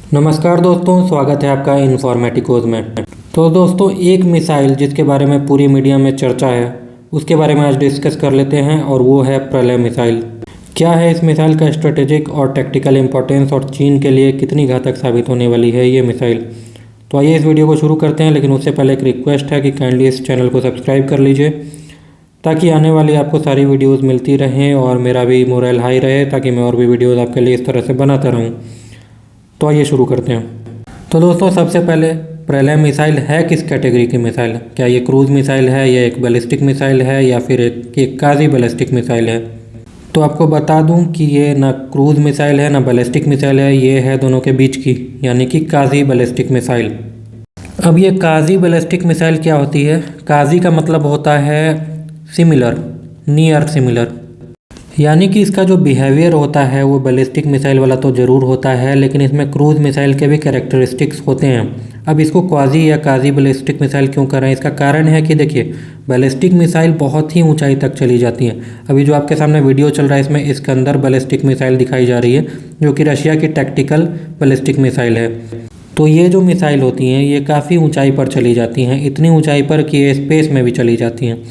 नमस्कार दोस्तों, स्वागत है आपका इन्फॉर्मेटिकोज में। तो दोस्तों, एक मिसाइल जिसके बारे में पूरी मीडिया में चर्चा है उसके बारे में आज डिस्कस कर लेते हैं और वो है प्रलय मिसाइल। क्या है इस मिसाइल का स्ट्रेटेजिक और टैक्टिकल इंपॉर्टेंस और चीन के लिए कितनी घातक साबित होने वाली है ये मिसाइल। तो आइए इस वीडियो को शुरू करते हैं, लेकिन उससे पहले एक रिक्वेस्ट है कि काइंडली इस चैनल को सब्सक्राइब कर लीजिए ताकि आने वाली आपको सारी वीडियोज़ मिलती रहें और मेरा भी मोरल हाई रहे, ताकि मैं और भी वीडियोज़ आपके लिए इस तरह से बनाता रहूँ। तो आइए शुरू करते हैं। तो दोस्तों, सबसे पहले प्रलय मिसाइल है किस कैटेगरी की मिसाइल है? क्या ये क्रूज मिसाइल है या एक बैलिस्टिक मिसाइल है या फिर एक काजी बैलिस्टिक मिसाइल है? तो आपको बता दूं कि ये ना क्रूज मिसाइल है ना बैलिस्टिक मिसाइल है, ये है दोनों के बीच की, यानी कि काजी बैलिस्टिक मिसाइल। अब ये काजी बैलिस्टिक मिसाइल क्या होती है? काजी का मतलब होता है सिमिलर, नियर सिमिलर, यानी कि इसका जो बिहेवियर होता है वो बैलिस्टिक मिसाइल वाला तो ज़रूर होता है, लेकिन इसमें क्रूज मिसाइल के भी कैरेक्टरिस्टिक्स होते हैं। अब इसको क्वाजी या काजी बैलिस्टिक मिसाइल क्यों कर रहे हैं? इसका कारण है कि देखिए, बैलिस्टिक मिसाइल बहुत ही ऊंचाई तक चली जाती हैं। अभी जो आपके सामने वीडियो चल रहा है इसमें इसके अंदर बैलिस्टिक मिसाइल दिखाई जा रही है, जो कि रशिया की टैक्टिकल बैलिस्टिक मिसाइल है। तो ये जो मिसाइल होती हैं ये काफ़ी ऊंचाई पर चली जाती हैं, इतनी ऊंचाई पर कि ये स्पेस में भी चली जाती हैं।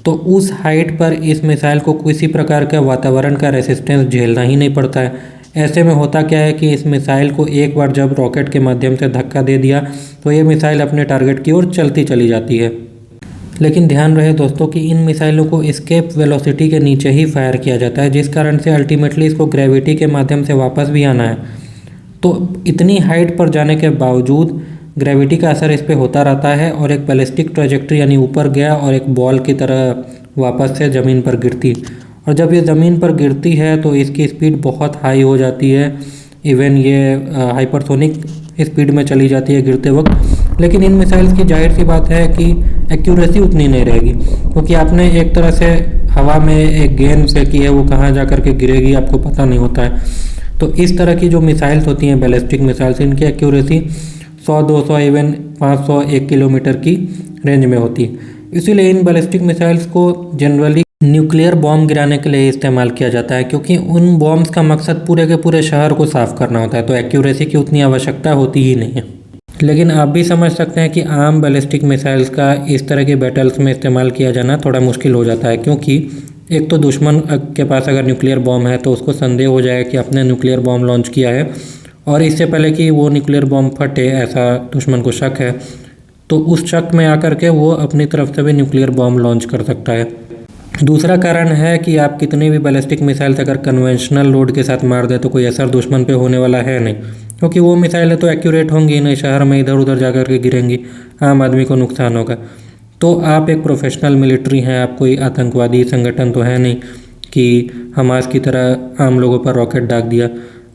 तो उस हाइट पर इस मिसाइल को किसी प्रकार का वातावरण का रेसिस्टेंस झेलना ही नहीं पड़ता है। ऐसे में होता क्या है कि इस मिसाइल को एक बार जब रॉकेट के माध्यम से धक्का दे दिया तो ये मिसाइल अपने टारगेट की ओर चलती चली जाती है। लेकिन ध्यान रहे दोस्तों कि इन मिसाइलों को एस्केप वेलोसिटी के नीचे ही फायर किया जाता है, जिस कारण से अल्टीमेटली इसको ग्रेविटी के माध्यम से वापस भी आना है। तो इतनी हाइट पर जाने के बावजूद ग्रेविटी का असर इस पर होता रहता है और एक बैलिस्टिक ट्रैजेक्टरी यानी ऊपर गया और एक बॉल की तरह वापस से ज़मीन पर गिरती। और जब ये ज़मीन पर गिरती है तो इसकी स्पीड बहुत हाई हो जाती है, इवन ये हाइपरसोनिक स्पीड में चली जाती है गिरते वक्त। लेकिन इन मिसाइल्स की जाहिर सी बात है कि एक्यूरेसी उतनी नहीं रहेगी, क्योंकि आपने एक तरह से हवा में एक गेंद फेंकी है, वो कहाँ जा कर के गिरेगी आपको पता नहीं होता है। तो इस तरह की जो मिसाइल्स होती हैं बैलिस्टिक मिसाइल्स, इनकी एक्यूरेसी 100, 200, इवन 500, 1 किलोमीटर की रेंज में होती है। इसीलिए इन बैलिस्टिक मिसाइल्स को जनरली न्यूक्लियर बॉम्ब गिराने के लिए इस्तेमाल किया जाता है, क्योंकि उन बॉम्ब्स का मकसद पूरे के पूरे शहर को साफ करना होता है, तो एक्यूरेसी की उतनी आवश्यकता होती ही नहीं है। लेकिन आप भी समझ सकते हैं कि आम बैलिस्टिक मिसाइल्स का इस तरह के बैटल्स में इस्तेमाल किया जाना थोड़ा मुश्किल हो जाता है, क्योंकि एक तो दुश्मन के पास अगर न्यूक्लियर बॉम्ब है तो उसको संदेह हो जाएगा कि आपने न्यूक्लियर बॉम्ब लॉन्च किया है, और इससे पहले कि वो न्यूक्लियर बॉम्ब फटे ऐसा दुश्मन को शक है, तो उस शक में आकर के वो अपनी तरफ से भी न्यूक्लियर बॉम्ब लॉन्च कर सकता है। दूसरा कारण है कि आप कितनी भी बैलिस्टिक मिसाइल से अगर कन्वेंशनल लोड के साथ मार दे तो कोई असर दुश्मन पे होने वाला है नहीं, क्योंकि वो मिसाइलें तो एक्यूरेट होंगी नहीं, शहर में इधर उधर जा कर के गिरेंगी, आम आदमी को नुकसान होगा। तो आप एक प्रोफेशनल मिलिट्री हैं, आप कोई आतंकवादी संगठन तो है नहीं कि हमास की तरह आम लोगों पर रॉकेट दाग दिया।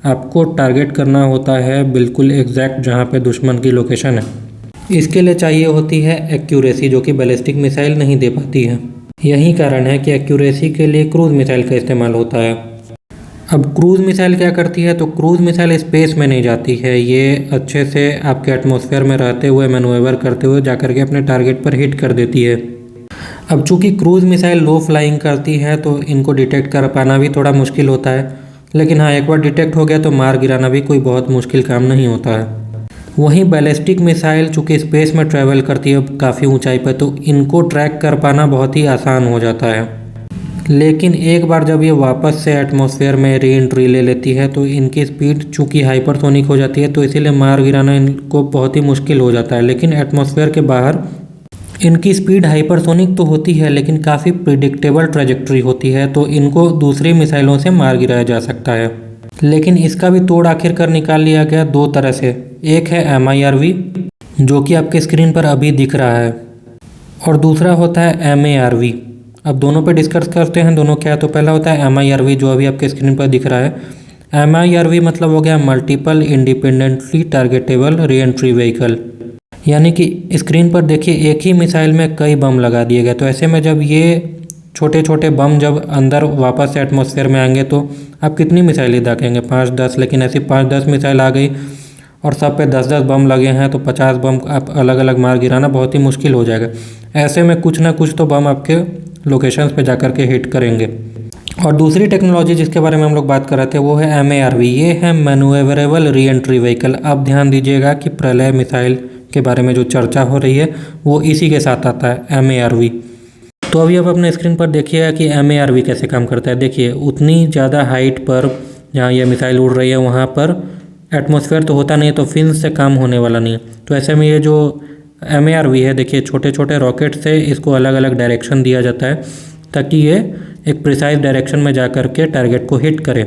आपको टारगेट करना होता है बिल्कुल एग्जैक्ट जहाँ पे दुश्मन की लोकेशन है। इसके लिए चाहिए होती है एक्यूरेसी, जो कि बैलिस्टिक मिसाइल नहीं दे पाती है। यही कारण है कि एक्यूरेसी के लिए क्रूज मिसाइल का इस्तेमाल होता है। अब क्रूज मिसाइल क्या करती है? तो क्रूज मिसाइल स्पेस में नहीं जाती है, ये अच्छे से आपके एटमॉस्फेयर में रहते हुए मैनूवर करते हुए जाकर के अपने टारगेट पर हिट कर देती है। अब चूँकि क्रूज मिसाइल लो फ्लाइंग करती है तो इनको डिटेक्ट कर पाना भी थोड़ा मुश्किल होता है, लेकिन हाँ, एक बार डिटेक्ट हो गया तो मार गिराना भी कोई बहुत मुश्किल काम नहीं होता है। वहीं बैलिस्टिक मिसाइल चूँकि स्पेस में ट्रैवल करती है काफ़ी ऊंचाई पर, तो इनको ट्रैक कर पाना बहुत ही आसान हो जाता है। लेकिन एक बार जब ये वापस से एटमॉस्फेयर में री एंट्री ले लेती है तो इनकी स्पीड चूँकि हाइपरसोनिक हो जाती है, तो इसीलिए मार गिराना इनको बहुत ही मुश्किल हो जाता है। लेकिन एटमॉस्फेयर के बाहर इनकी स्पीड हाइपरसोनिक तो होती है, लेकिन काफ़ी प्रिडिक्टेबल ट्रैजेक्टरी होती है, तो इनको दूसरी मिसाइलों से मार गिराया जा सकता है। लेकिन इसका भी तोड़ आखिरकार निकाल लिया गया दो तरह से। एक है MIRV, जो कि आपके स्क्रीन पर अभी दिख रहा है, और दूसरा होता है MARV। अब दोनों पे डिस्कस करते हैं दोनों क्या है। तो पहला होता है MIRV, जो अभी आपके स्क्रीन पर दिख रहा है। MIRV मतलब हो गया multiple independently targetable re entry vehicle, यानी कि स्क्रीन पर देखिए एक ही मिसाइल में कई बम लगा दिए गए। तो ऐसे में जब ये छोटे छोटे बम जब अंदर वापस से एटमॉस्फेयर में आएंगे तो आप कितनी मिसाइलें दागेंगे? 5-10। लेकिन ऐसी 5-10 मिसाइल आ गई और सब पे 10-10 बम लगे हैं तो 50 बम आप अलग अलग मार गिराना बहुत ही मुश्किल हो जाएगा। ऐसे में कुछ ना कुछ तो बम आपके लोकेशंस पे जाकर के हिट करेंगे। और दूसरी टेक्नोलॉजी जिसके बारे में हम लोग बात कर रहे थे वो है MARV। ये है मैन्यूवरेबल री एंट्री व्हीकल। अब ध्यान दीजिएगा कि प्रलय मिसाइल के बारे में जो चर्चा हो रही है वो इसी के साथ आता है, MARV। तो अभी आप अपने स्क्रीन पर देखिएगा कि MARV कैसे काम करता है। देखिए, उतनी ज़्यादा हाइट पर जहाँ ये मिसाइल उड़ रही है वहाँ पर एटमॉस्फेयर तो होता नहीं है, तो फिन्स से काम होने वाला नहीं है। तो ऐसे में ये जो MARV है, देखिए छोटे छोटे रॉकेट से इसको अलग अलग डायरेक्शन दिया जाता है ताकि ये एक प्रिसाइज डायरेक्शन में जा कर के टारगेट को हिट करे।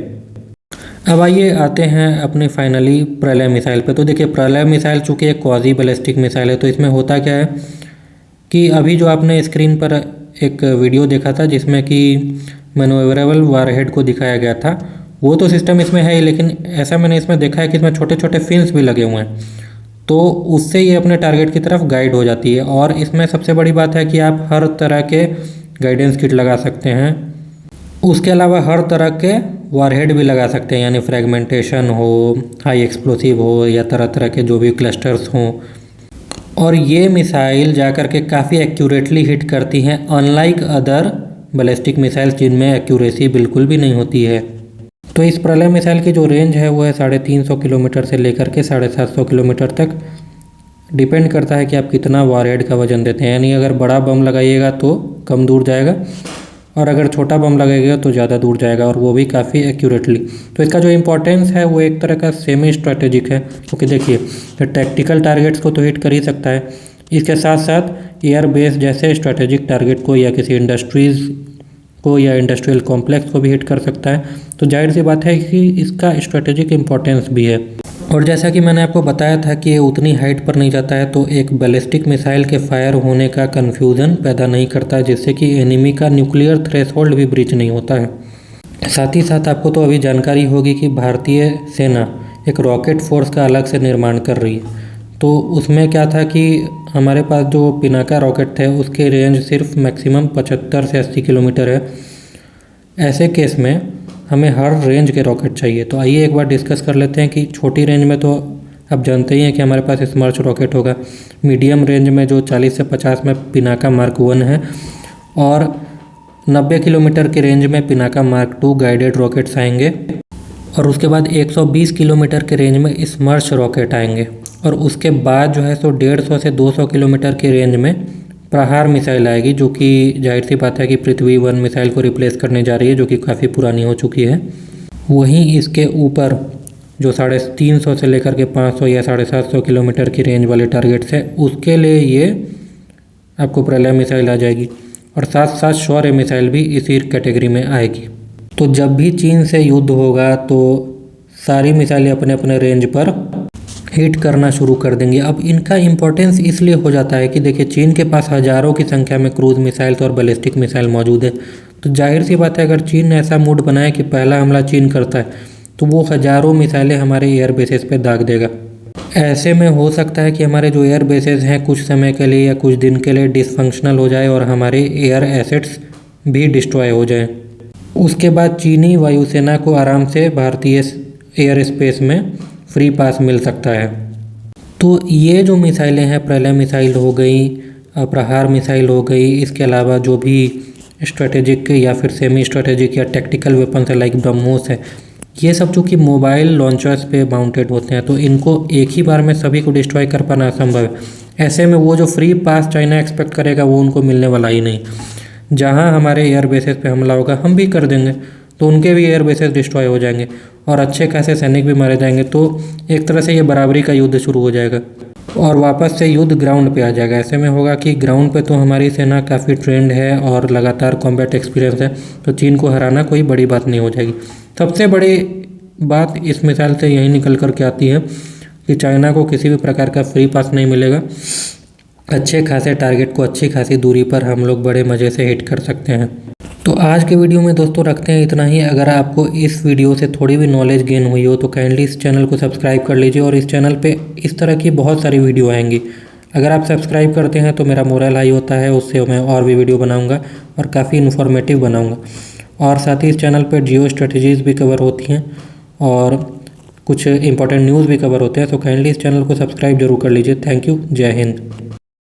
अब आइए आते हैं अपने फाइनली प्रलय मिसाइल पे। तो देखिए, प्रलय मिसाइल चूँकि एक क्वाजी बैलिस्टिक मिसाइल है, तो इसमें होता क्या है कि अभी जो आपने स्क्रीन पर एक वीडियो देखा था जिसमें कि मैन्यूवरेबल वारहेड को दिखाया गया था, वो तो सिस्टम इसमें है ही, लेकिन ऐसा मैंने इसमें देखा है कि इसमें छोटे छोटे फिन्स भी लगे हुए हैं, तो उससे ये अपने टारगेट की तरफ गाइड हो जाती है। और इसमें सबसे बड़ी बात है कि आप हर तरह के गाइडेंस किट लगा सकते हैं। उसके अलावा हर तरह के वारहेड भी लगा सकते हैं, यानी फ्रेगमेंटेशन हो, हाई एक्सप्लोसिव हो, या तरह तरह के जो भी क्लस्टर्स हों। और ये मिसाइल जाकर के काफ़ी एक्यूरेटली हिट करती हैं, अनलाइक अदर बैलिस्टिक मिसाइल्स जिनमें एक्यूरेसी बिल्कुल भी नहीं होती है। तो इस प्रलय मिसाइल की जो रेंज है वो है 350 किलोमीटर से लेकर के 750 किलोमीटर तक। डिपेंड करता है कि आप कितना वारहेड का वजन देते हैं, यानी अगर बड़ा बम लगाइएगा तो कम दूर जाएगा, और अगर छोटा बम लगाइएगा तो ज़्यादा दूर जाएगा, और वो भी काफ़ी एक्यूरेटली। तो इसका जो इम्पोर्टेंस है वो एक तरह का सेमी स्ट्रेटेजिक है, क्योंकि देखिए टैक्टिकल टारगेट्स को तो हिट कर ही सकता है, इसके साथ साथ एयर बेस जैसे स्ट्रेटेजिक टारगेट को या किसी इंडस्ट्रीज़ को या इंडस्ट्रियल कॉम्प्लेक्स को भी हिट कर सकता है। तो जाहिर सी बात है कि इसका स्ट्रेटेजिक इम्पोर्टेंस भी है। और जैसा कि मैंने आपको बताया था कि ये उतनी हाइट पर नहीं जाता है, तो एक बैलिस्टिक मिसाइल के फायर होने का कन्फ्यूज़न पैदा नहीं करता, जिससे कि एनिमी का न्यूक्लियर थ्रेशोल्ड भी ब्रीच नहीं होता है। साथ ही साथ आपको तो अभी जानकारी होगी कि भारतीय सेना एक रॉकेट फोर्स का अलग से निर्माण कर रही है। तो उसमें क्या था कि हमारे पास जो पिनाका रॉकेट थे उसके रेंज सिर्फ मैक्सिमम 75 से 80 किलोमीटर है। ऐसे केस में हमें हर रेंज के रॉकेट चाहिए। तो आइए एक बार डिस्कस कर लेते हैं कि छोटी रेंज में तो आप जानते ही हैं कि हमारे पास स्मर्च रॉकेट होगा, मीडियम रेंज में जो 40 से 50 में पिनाका मार्क 1 है, और 90 किलोमीटर की रेंज में पिनाका मार्क 2 गाइडेड रॉकेट्स आएंगे, और उसके बाद 120 किलोमीटर के रेंज में स्मर्च रॉकेट आएंगे, और उसके बाद जो है सो 150 से 200 किलोमीटर की रेंज में प्रहार मिसाइल आएगी, जो कि जाहिर सी बात है कि पृथ्वी 1 मिसाइल को रिप्लेस करने जा रही है, जो कि काफ़ी पुरानी हो चुकी है। वहीं इसके ऊपर जो 350 से लेकर के 500 या 750 किलोमीटर की रेंज वाले टारगेट्स है, उसके लिए ये आपको प्रलय मिसाइल आ जाएगी, और साथ साथ शौर्य मिसाइल भी इसी कैटेगरी में आएगी। तो जब भी चीन से युद्ध होगा तो सारी मिसाइलें अपने अपने रेंज पर हिट करना शुरू कर देंगी। अब इनका इम्पोर्टेंस इसलिए हो जाता है कि देखिए, चीन के पास हज़ारों की संख्या में क्रूज मिसाइल्स और बैलिस्टिक मिसाइल मौजूद है। तो जाहिर सी बात है, अगर चीन ने ऐसा मूड बनाया कि पहला हमला चीन करता है, तो वो हज़ारों मिसाइलें हमारे एयर बेसेस पे दाग देगा। ऐसे में हो सकता है कि हमारे जो एयर बेसेस हैं कुछ समय के लिए या कुछ दिन के लिए डिसफंक्शनल हो जाए, और हमारे एयर एसेट्स भी डिस्ट्रॉय हो जाएं। उसके बाद चीनी वायुसेना को आराम से भारतीय एयर स्पेस में फ्री पास मिल सकता है। तो ये जो मिसाइलें हैं, प्रलय मिसाइल हो गई, प्रहार मिसाइल हो गई, इसके अलावा जो भी स्ट्रेटेजिक या फिर सेमी स्ट्रेटेजिक या टैक्टिकल वेपन्स है लाइक ब्रह्मोस है, ये सब चूँकि मोबाइल लॉन्चर्स पे माउंटेड होते हैं, तो इनको एक ही बार में सभी को डिस्ट्रॉय कर पाना असंभव है। ऐसे में वो जो फ्री पास चाइना एक्सपेक्ट करेगा वो उनको मिलने वाला ही नहीं। जहाँ हमारे एयर बेसेस पे हमला होगा हम भी कर देंगे, तो उनके भी एयर बेसेस डिस्ट्रॉय हो जाएंगे और अच्छे खासे सैनिक भी मारे जाएंगे। तो एक तरह से ये बराबरी का युद्ध शुरू हो जाएगा और वापस से युद्ध ग्राउंड पे आ जाएगा। ऐसे में होगा कि ग्राउंड पे तो हमारी सेना काफ़ी ट्रेंड है और लगातार कॉम्बैट एक्सपीरियंस है, तो चीन को हराना कोई बड़ी बात नहीं हो जाएगी। सबसे बड़ी बात इस मिसाइल से यही निकल कर के आती है कि चाइना को किसी भी प्रकार का फ्री पास नहीं मिलेगा। अच्छे खासे टारगेट को अच्छी खासी दूरी पर हम लोग बड़े मज़े से हिट कर सकते हैं। तो आज के वीडियो में दोस्तों रखते हैं इतना ही। अगर आपको इस वीडियो से थोड़ी भी नॉलेज गेन हुई हो तो काइंडली इस चैनल को सब्सक्राइब कर लीजिए, और इस चैनल पे इस तरह की बहुत सारी वीडियो आएंगी। अगर आप सब्सक्राइब करते हैं तो मेरा मोरल हाई होता है, उससे मैं और भी वीडियो बनाऊँगा और काफ़ी इन्फॉर्मेटिव बनाऊँगा। और साथ ही इस चैनल पर जियो स्ट्रेटजीज़ भी कवर होती हैं और कुछ इंपॉर्टेंट न्यूज़ भी कवर होते हैं। तो काइंडली इस चैनल को सब्सक्राइब जरूर कर लीजिए। Thank you. जय हिंद।